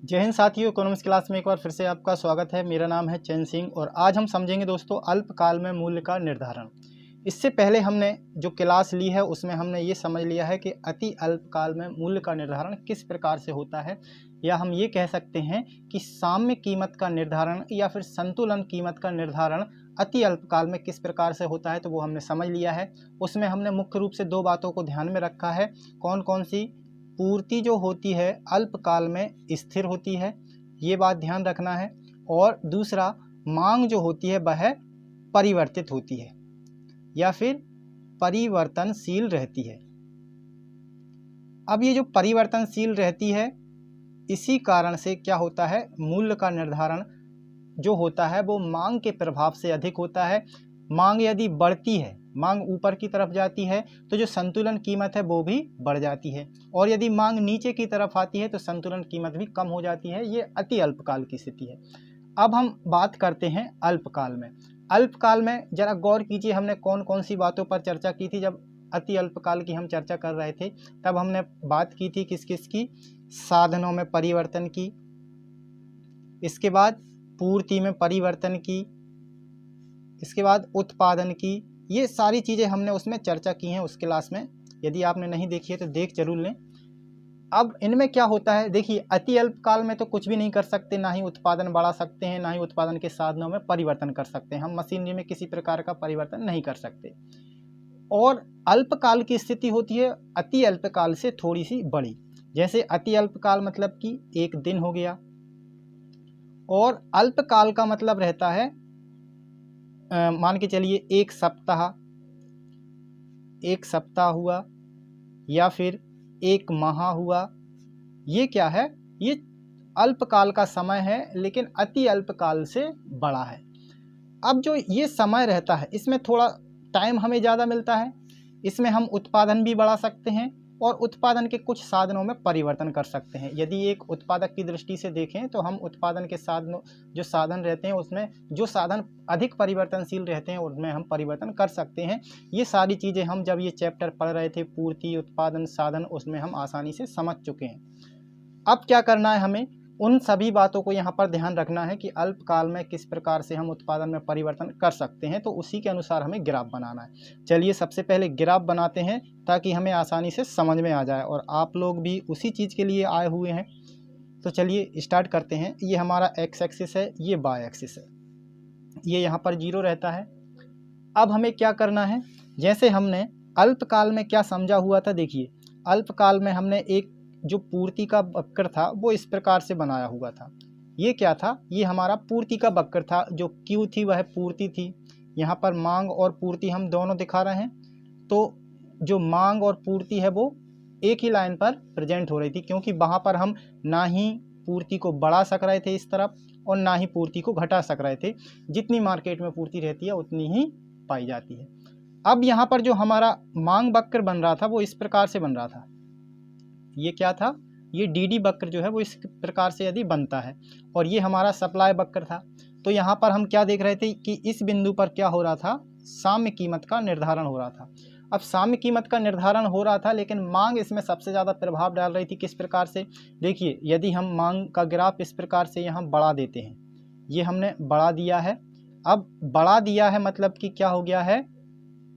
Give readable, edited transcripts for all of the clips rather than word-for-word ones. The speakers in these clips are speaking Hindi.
जय हिंद साथियों, इकोनॉमिक्स क्लास में एक बार फिर से आपका स्वागत है। मेरा नाम है चैन सिंह और आज हम समझेंगे दोस्तों अल्पकाल में मूल्य का निर्धारण। इससे पहले हमने जो क्लास ली है उसमें हमने ये समझ लिया है कि अति अल्पकाल में मूल्य का निर्धारण किस प्रकार से होता है, या हम ये कह सकते हैं कि साम्य कीमत का निर्धारण या फिर संतुलन कीमत का निर्धारण अति अल्पकाल में किस प्रकार से होता है, तो वो हमने समझ लिया है। उसमें हमने मुख्य रूप से दो बातों को ध्यान में रखा है। कौन कौन सी? पूर्ति जो होती है अल्पकाल में स्थिर होती है, ये बात ध्यान रखना है। और दूसरा, मांग जो होती है वह परिवर्तित होती है या फिर परिवर्तनशील रहती है। अब ये जो परिवर्तनशील रहती है, इसी कारण से क्या होता है, मूल्य का निर्धारण जो होता है वो मांग के प्रभाव से अधिक होता है। मांग यदि बढ़ती है, मांग ऊपर की तरफ जाती है, तो जो संतुलन कीमत है वो भी बढ़ जाती है, और यदि मांग नीचे की तरफ आती है तो संतुलन कीमत भी कम हो जाती है। ये अति अल्पकाल की स्थिति है। अब हम बात करते हैं अल्पकाल में। अल्पकाल में जरा गौर कीजिए, हमने कौन कौन सी बातों पर चर्चा की थी। जब अति अल्पकाल की हम चर्चा कर रहे थे तब हमने बात की थी किस किस की? साधनों में परिवर्तन की, इसके बाद पूर्ति में परिवर्तन की, इसके बाद उत्पादन की। ये सारी चीज़ें हमने उसमें चर्चा की हैं उस क्लास में। यदि आपने नहीं देखी है तो देख जरूर लें। अब इनमें क्या होता है, देखिए, अति अल्पकाल में तो कुछ भी नहीं कर सकते, ना ही उत्पादन बढ़ा सकते हैं, ना ही उत्पादन के साधनों में परिवर्तन कर सकते हैं। हम मशीनरी में किसी प्रकार का परिवर्तन नहीं कर सकते। और अल्पकाल की स्थिति होती है अति अल्पकाल से थोड़ी सी बड़ी। जैसे अति अल्पकाल मतलब कि एक दिन हो गया, और अल्पकाल का मतलब रहता है मान के चलिए एक सप्ताह हुआ या फिर एक माह हुआ। ये क्या है? ये अल्पकाल का समय है, लेकिन अति अल्पकाल से बड़ा है। अब जो ये समय रहता है इसमें थोड़ा टाइम हमें ज़्यादा मिलता है। इसमें हम उत्पादन भी बढ़ा सकते हैं और उत्पादन के कुछ साधनों में परिवर्तन कर सकते हैं। यदि एक उत्पादक की दृष्टि से देखें तो हम उत्पादन के साधनों, जो साधन रहते हैं उसमें जो साधन अधिक परिवर्तनशील रहते हैं उनमें हम परिवर्तन कर सकते हैं। ये सारी चीज़ें हम जब ये चैप्टर पढ़ रहे थे, पूर्ति, उत्पादन, साधन, उसमें हम आसानी से समझ चुके हैं। अब क्या करना है, हमें उन सभी बातों को यहाँ पर ध्यान रखना है कि अल्पकाल में किस प्रकार से हम उत्पादन में परिवर्तन कर सकते हैं, तो उसी के अनुसार हमें ग्राफ बनाना है। चलिए सबसे पहले ग्राफ बनाते हैं ताकि हमें आसानी से समझ में आ जाए, और आप लोग भी उसी चीज़ के लिए आए हुए हैं। तो चलिए स्टार्ट करते हैं। ये हमारा एक्स एक्सिस है, ये वाई एक्सिस है, ये यहाँ पर 0 रहता है। अब हमें क्या करना है, जैसे हमने अल्पकाल में क्या समझा हुआ था, देखिए अल्पकाल में हमने एक जो पूर्ति का वक्र था वो इस प्रकार से बनाया हुआ था। ये क्या था? ये हमारा पूर्ति का वक्र था। जो क्यू थी वह पूर्ति थी। यहाँ पर मांग और पूर्ति हम दोनों दिखा रहे हैं, तो जो मांग और पूर्ति है वो एक ही लाइन पर प्रेजेंट हो रही थी, क्योंकि वहाँ पर हम ना ही पूर्ति को बढ़ा सक रहे थे इस तरफ, और ना ही पूर्ति को घटा सक रहे थे। जितनी मार्केट में पूर्ति रहती है उतनी ही पाई जाती है। अब यहाँ पर जो हमारा मांग वक्र बन रहा था वो इस प्रकार से बन रहा था। ये क्या था? ये डी वक्र जो है वो इस प्रकार से यदि बनता है, और ये हमारा सप्लाई वक्र था। तो यहाँ पर हम क्या देख रहे थे कि इस बिंदु पर क्या हो रहा था, साम्य कीमत का निर्धारण हो रहा था। अब साम्य कीमत का निर्धारण हो रहा था, लेकिन मांग इसमें सबसे ज़्यादा प्रभाव डाल रही थी। किस प्रकार से? देखिए, यदि हम मांग का ग्राफ इस प्रकार से यहाँ बढ़ा देते हैं, ये हमने बढ़ा दिया है। अब बढ़ा दिया है मतलब कि क्या हो गया है,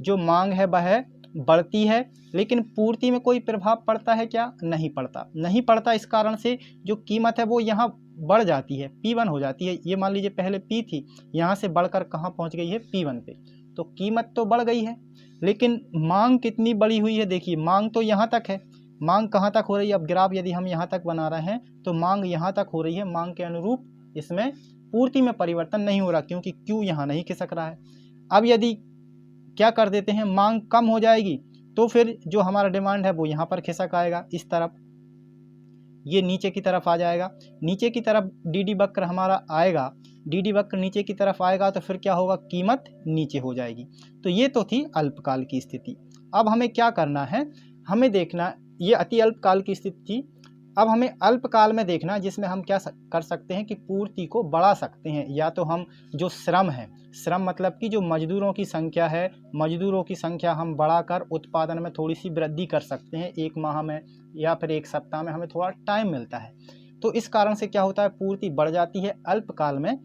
जो मांग है वह बढ़ती है, लेकिन पूर्ति में कोई प्रभाव पड़ता है क्या? नहीं पड़ता, नहीं पड़ता। इस कारण से जो कीमत है वो यहाँ बढ़ जाती है, P1 हो जाती है। ये मान लीजिए पहले P थी, यहाँ से बढ़कर कहाँ पहुँच गई है? P1 पे। तो कीमत तो बढ़ गई है, लेकिन मांग कितनी बड़ी हुई है? देखिए, मांग तो यहाँ तक है। मांग कहाँ तक हो रही है? अब ग्राफ यदि हम यहाँ तक बना रहे हैं तो मांग यहाँ तक हो रही है। मांग के अनुरूप इसमें पूर्ति में परिवर्तन नहीं हो रहा, क्योंकि Q यहाँ नहीं खिसक रहा है। अब यदि क्या कर देते हैं, मांग कम हो जाएगी, तो फिर जो हमारा डिमांड है वो यहाँ पर खिसक आएगा इस तरफ, ये नीचे की तरफ आ जाएगा। नीचे की तरफ डी वक्र हमारा आएगा, डी वक्र नीचे की तरफ आएगा तो फिर क्या होगा, कीमत नीचे हो जाएगी। तो ये तो थी अल्पकाल की स्थिति। अब हमें क्या करना है, हमें देखना, ये अति अल्पकाल की स्थिति थी। अब हमें अल्पकाल में देखना, जिसमें हम क्या कर सकते हैं कि पूर्ति को बढ़ा सकते हैं। या तो हम जो श्रम है, श्रम मतलब कि जो मजदूरों की संख्या है, मजदूरों की संख्या हम बढ़ाकर उत्पादन में थोड़ी सी वृद्धि कर सकते हैं। एक माह में या फिर एक सप्ताह में हमें थोड़ा टाइम मिलता है। तो इस कारण से क्या होता है, पूर्ति बढ़ जाती है अल्पकाल में।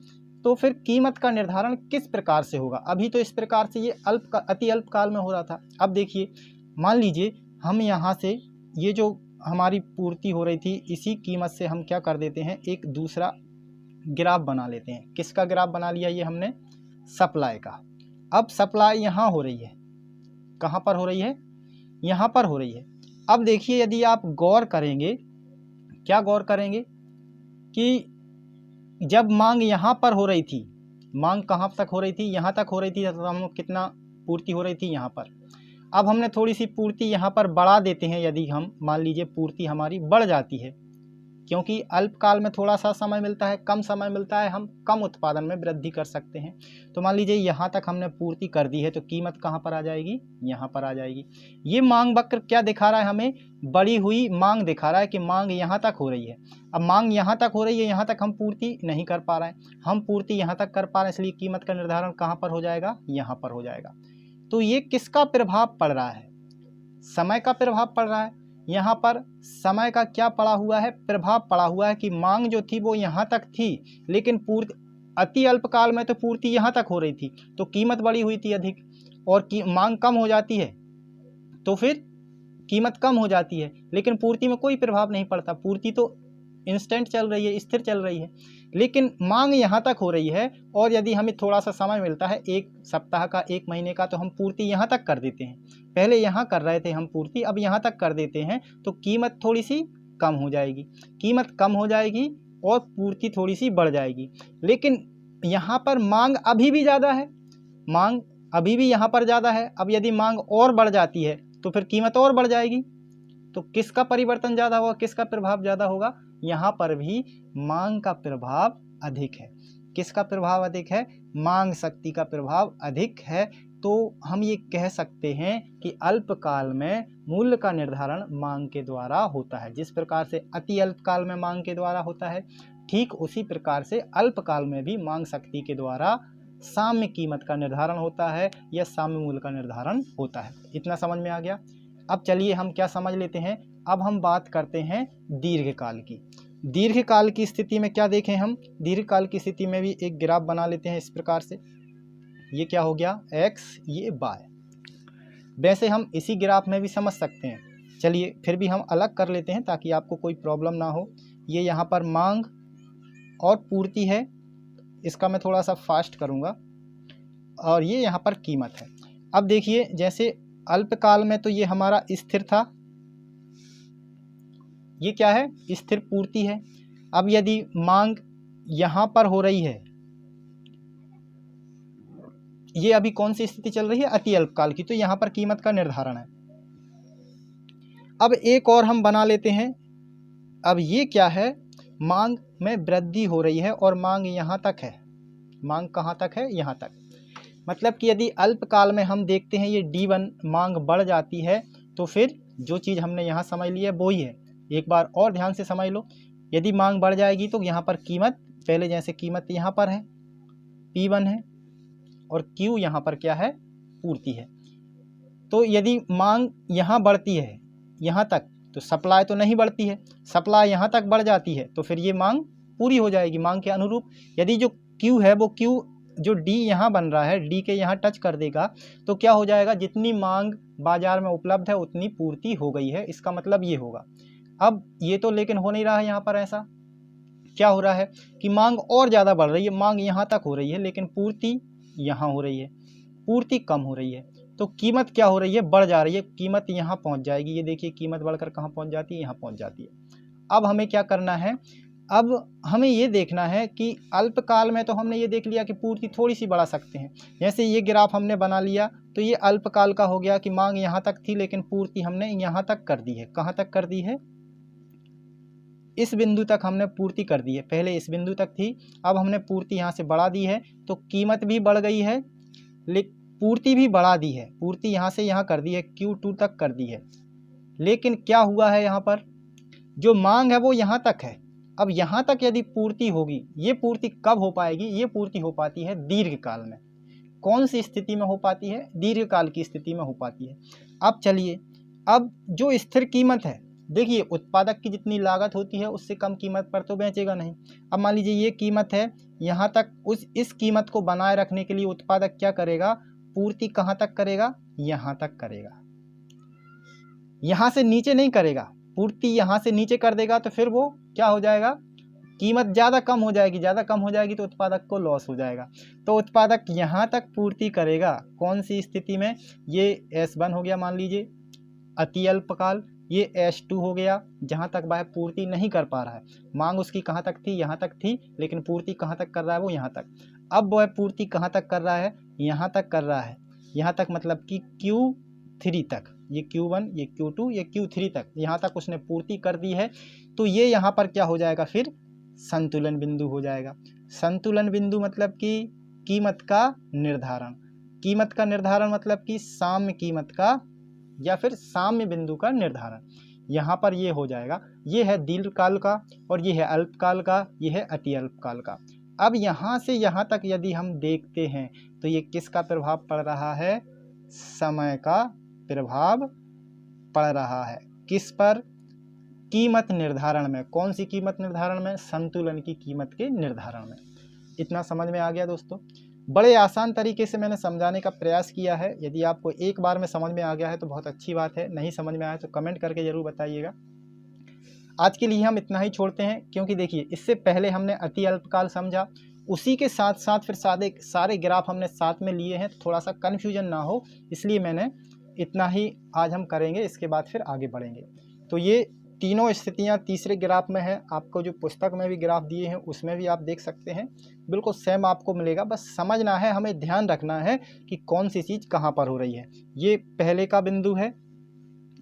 तो फिर कीमत का निर्धारण किस प्रकार से होगा? अभी तो इस प्रकार से ये अति अल्पकाल में हो रहा था। अब देखिए, मान लीजिए हम यहाँ से ये जो हमारी पूर्ति हो रही थी, इसी कीमत से हम क्या कर देते हैं, एक दूसरा ग्राफ बना लेते हैं। किसका ग्राफ बना लिया ये हमने? सप्लाई का। अब सप्लाई यहाँ हो रही है, कहाँ पर हो रही है? यहाँ पर हो रही है। अब देखिए, यदि आप गौर करेंगे, क्या गौर करेंगे कि जब मांग यहाँ पर हो रही थी, मांग कहाँ तक हो रही थी? यहाँ तक हो रही थी। तो हम कितना पूर्ति हो रही थी? यहाँ पर। अब हमने थोड़ी सी पूर्ति यहाँ पर बढ़ा देते हैं। यदि हम मान लीजिए पूर्ति हमारी बढ़ जाती है, क्योंकि अल्पकाल में थोड़ा सा समय मिलता है, कम समय मिलता है, हम कम उत्पादन में वृद्धि कर सकते हैं। तो मान लीजिए यहाँ तक हमने पूर्ति कर दी है, तो कीमत कहाँ पर आ जाएगी? यहाँ पर आ जाएगी। ये मांग वक्र क्या दिखा रहा है हमें? बढ़ी हुई मांग दिखा रहा है कि मांग यहाँ तक हो रही है। अब मांग यहाँ तक हो रही है, यहाँ तक हम पूर्ति नहीं कर पा रहे हैं, हम पूर्ति यहाँ तक कर पा रहे हैं, इसलिए कीमत का निर्धारण कहाँ पर हो जाएगा? यहाँ पर हो जाएगा। तो ये किसका प्रभाव पड़ रहा है? समय का प्रभाव पड़ रहा है। यहाँ पर समय का क्या पड़ा हुआ है? प्रभाव पड़ा हुआ है कि मांग जो थी वो यहाँ तक थी, लेकिन पूर्ति अति अल्पकाल में तो पूर्ति यहाँ तक हो रही थी, तो कीमत बढ़ी हुई थी अधिक, और मांग कम हो जाती है तो फिर कीमत कम हो जाती है, लेकिन पूर्ति में कोई प्रभाव नहीं पड़ता। पूर्ति तो इंस्टेंट चल रही है, स्थिर चल रही है, लेकिन मांग यहाँ तक हो रही है। और यदि हमें थोड़ा सा समय मिलता है, एक सप्ताह का, एक महीने का, तो हम पूर्ति यहाँ तक कर देते हैं। पहले यहाँ कर रहे थे हम पूर्ति, अब यहाँ तक कर देते हैं, तो कीमत थोड़ी सी कम हो जाएगी। कीमत कम हो जाएगी और पूर्ति थोड़ी सी बढ़ जाएगी। लेकिन यहाँ पर मांग अभी भी ज़्यादा है, मांग अभी भी यहाँ पर ज़्यादा है। अब यदि मांग और बढ़ जाती है तो फिर कीमत और बढ़ जाएगी। तो किसका परिवर्तन ज़्यादा होगा, किसका प्रभाव ज़्यादा होगा? यहाँ पर भी मांग का प्रभाव अधिक है। किसका प्रभाव अधिक है? मांग शक्ति का प्रभाव अधिक है। तो हम ये कह सकते हैं कि अल्पकाल में मूल्य का निर्धारण मांग के द्वारा होता है। जिस प्रकार से अति अल्पकाल में मांग के द्वारा होता है, ठीक उसी प्रकार से अल्पकाल में भी मांग शक्ति के द्वारा साम्य कीमत का निर्धारण होता है या साम्य मूल्य का निर्धारण होता है। इतना समझ में आ गया? अब चलिए हम क्या समझ लेते हैं, अब हम बात करते हैं दीर्घकाल की। दीर्घकाल की स्थिति में क्या देखें हम? दीर्घकाल की स्थिति में भी एक ग्राफ बना लेते हैं इस प्रकार से। ये क्या हो गया? x, ये y। वैसे हम इसी ग्राफ में भी समझ सकते हैं, चलिए फिर भी हम अलग कर लेते हैं ताकि आपको कोई प्रॉब्लम ना हो। ये यहाँ पर मांग और पूर्ति है, इसका मैं थोड़ा सा फास्ट करूँगा, और ये यहाँ पर कीमत है। अब देखिए, जैसे अल्पकाल में तो ये हमारा स्थिर था, ये क्या है? स्थिर पूर्ति है। अब यदि मांग यहाँ पर हो रही है, ये अभी कौन सी स्थिति चल रही है? अति अल्पकाल की, तो यहाँ पर कीमत का निर्धारण है। अब एक और हम बना लेते हैं। अब ये क्या है? मांग में वृद्धि हो रही है और मांग यहाँ तक है। मांग कहाँ तक है? यहाँ तक। मतलब कि यदि अल्पकाल में हम देखते हैं ये D1 मांग बढ़ जाती है, तो फिर जो चीज़ हमने यहाँ समझ ली है वो ही है। एक बार और ध्यान से समझ लो, यदि मांग बढ़ जाएगी तो यहाँ पर कीमत, पहले जैसे कीमत यहाँ पर है, P1 है, और Q यहाँ पर क्या है? पूर्ति है। तो यदि मांग यहाँ बढ़ती है यहाँ तक, तो सप्लाई तो नहीं बढ़ती है, सप्लाई यहाँ तक बढ़ जाती है, तो फिर ये मांग पूरी हो जाएगी मांग के अनुरूप। यदि जो Q है वो Q जो D यहाँ बन रहा है, D के यहाँ टच कर देगा, तो क्या हो जाएगा? जितनी मांग बाजार में उपलब्ध है उतनी पूर्ति हो गई है, इसका मतलब ये होगा। अब ये तो लेकिन हो नहीं रहा है, यहाँ पर ऐसा क्या हो रहा है कि मांग और ज़्यादा बढ़ रही है, मांग यहाँ तक हो रही है, लेकिन पूर्ति यहाँ हो रही है, पूर्ति कम हो रही है। तो कीमत क्या हो रही है? बढ़ जा रही है, कीमत यहाँ पहुँच जाएगी। ये देखिए कीमत बढ़कर कहाँ पहुँच जाती है? यहाँ पहुँच जाती है। अब हमें क्या करना है? अब हमें ये देखना है कि अल्पकाल में तो हमने ये देख लिया कि पूर्ति थोड़ी सी बढ़ा सकते हैं। जैसे ये ग्राफ हमने बना लिया, तो ये अल्पकाल का हो गया कि मांग यहाँ तक थी, लेकिन पूर्ति हमने यहाँ तक कर दी है। कहाँ तक कर दी है? इस बिंदु तक हमने पूर्ति कर दी है। पहले इस बिंदु तक थी, अब हमने पूर्ति यहाँ से बढ़ा दी है, तो कीमत भी बढ़ गई है, लेकिन पूर्ति भी बढ़ा दी है। पूर्ति यहाँ से यहाँ कर दी है, Q2 तक कर दी है। लेकिन क्या हुआ है? यहाँ पर जो मांग है वो यहाँ तक है। अब यहाँ तक यदि पूर्ति होगी, ये पूर्ति कब हो पाएगी? ये पूर्ति हो पाती है दीर्घकाल में। कौन सी स्थिति में हो पाती है? दीर्घकाल की स्थिति में हो पाती है। अब चलिए, अब जो स्थिर कीमत है, देखिए उत्पादक की जितनी लागत होती है उससे कम कीमत पर तो बेचेगा नहीं। अब मान लीजिए ये कीमत है, यहाँ तक इस कीमत को बनाए रखने के लिए उत्पादक क्या करेगा, पूर्ति कहाँ तक करेगा, यहाँ तक करेगा, यहाँ से नीचे नहीं करेगा। पूर्ति यहाँ से नीचे कर देगा तो फिर वो क्या हो जाएगा, कीमत ज़्यादा कम हो जाएगी, ज़्यादा कम हो जाएगी तो उत्पादक को लॉस हो जाएगा। तो उत्पादक यहाँ तक पूर्ति करेगा, कौन सी स्थिति में, ये S1 हो गया मान लीजिए अति अल्पकाल, ये S2 हो गया जहाँ तक वह पूर्ति नहीं कर पा रहा है। मांग उसकी कहाँ तक थी, यहाँ तक थी, लेकिन पूर्ति कहाँ तक कर रहा है, वो यहाँ तक। अब वह पूर्ति कहाँ तक कर रहा है, यहाँ तक कर रहा है, यहाँ तक मतलब कि Q3 तक, ये Q1, ये Q2, ये Q3 तक, यहाँ तक उसने पूर्ति कर दी है। तो ये यहाँ पर क्या हो जाएगा, फिर संतुलन बिंदु हो जाएगा। संतुलन बिंदु मतलब कि कीमत का निर्धारण, कीमत का निर्धारण मतलब कि साम्य कीमत का या फिर साम्य बिंदु का निर्धारण, यहाँ पर ये हो जाएगा। ये है दीर्घकाल का और ये है अल्पकाल का, ये है अति अल्पकाल का। अब यहाँ से यहाँ तक यदि हम देखते हैं तो ये किसका प्रभाव पड़ रहा है, समय का प्रभाव पड़ रहा है। किस पर, कीमत निर्धारण में। कौन सी कीमत निर्धारण में, संतुलन की कीमत के निर्धारण में। इतना समझ में आ गया दोस्तों। बड़े आसान तरीके से मैंने समझाने का प्रयास किया है। यदि आपको एक बार में समझ में आ गया है तो बहुत अच्छी बात है, नहीं समझ में आया तो कमेंट करके ज़रूर बताइएगा। आज के लिए हम इतना ही छोड़ते हैं, क्योंकि देखिए इससे पहले हमने अति अल्पकाल समझा, उसी के साथ साथ फिर सारे ग्राफ हमने साथ में लिए हैं, तो थोड़ा सा कन्फ्यूजन ना हो इसलिए मैंने इतना ही आज हम करेंगे, इसके बाद फिर आगे बढ़ेंगे। तो ये तीनों स्थितियां तीसरे ग्राफ में है, आपको जो पुस्तक में भी ग्राफ दिए हैं उसमें भी आप देख सकते हैं, बिल्कुल सेम आपको मिलेगा। बस समझना है, हमें ध्यान रखना है कि कौन सी चीज़ कहाँ पर हो रही है। ये पहले का बिंदु है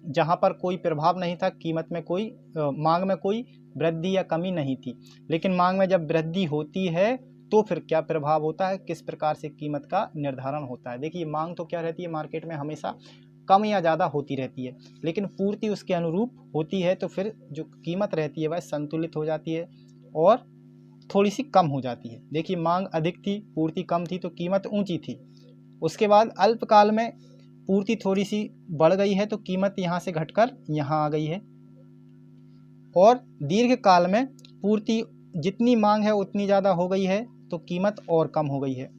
जहाँ पर कोई प्रभाव नहीं था, कीमत में कोई मांग में कोई वृद्धि या कमी नहीं थी, लेकिन मांग में जब वृद्धि होती है तो फिर क्या प्रभाव होता है, किस प्रकार से कीमत का निर्धारण होता है। देखिए मांग तो क्या रहती है, मार्केट में हमेशा कम या ज़्यादा होती रहती है, लेकिन पूर्ति उसके अनुरूप होती है, तो फिर जो कीमत रहती है वह संतुलित हो जाती है और थोड़ी सी कम हो जाती है। देखिए मांग अधिक थी, पूर्ति कम थी, तो कीमत ऊंची थी। उसके बाद अल्पकाल में पूर्ति थोड़ी सी बढ़ गई है तो कीमत यहाँ से घटकर यहाँ आ गई है, और दीर्घकाल में पूर्ति जितनी मांग है उतनी ज़्यादा हो गई है तो कीमत और कम हो गई है।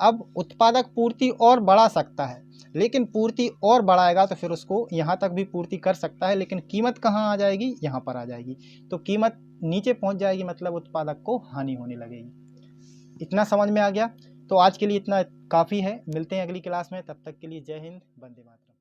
अब उत्पादक पूर्ति और बढ़ा सकता है, लेकिन पूर्ति और बढ़ाएगा तो फिर उसको यहाँ तक भी पूर्ति कर सकता है, लेकिन कीमत कहाँ आ जाएगी, यहाँ पर आ जाएगी, तो कीमत नीचे पहुँच जाएगी, मतलब उत्पादक को हानि होने लगेगी। इतना समझ में आ गया। तो आज के लिए इतना काफ़ी है, मिलते हैं अगली क्लास में, तब तक के लिए जय हिंद, वंदे मातरम।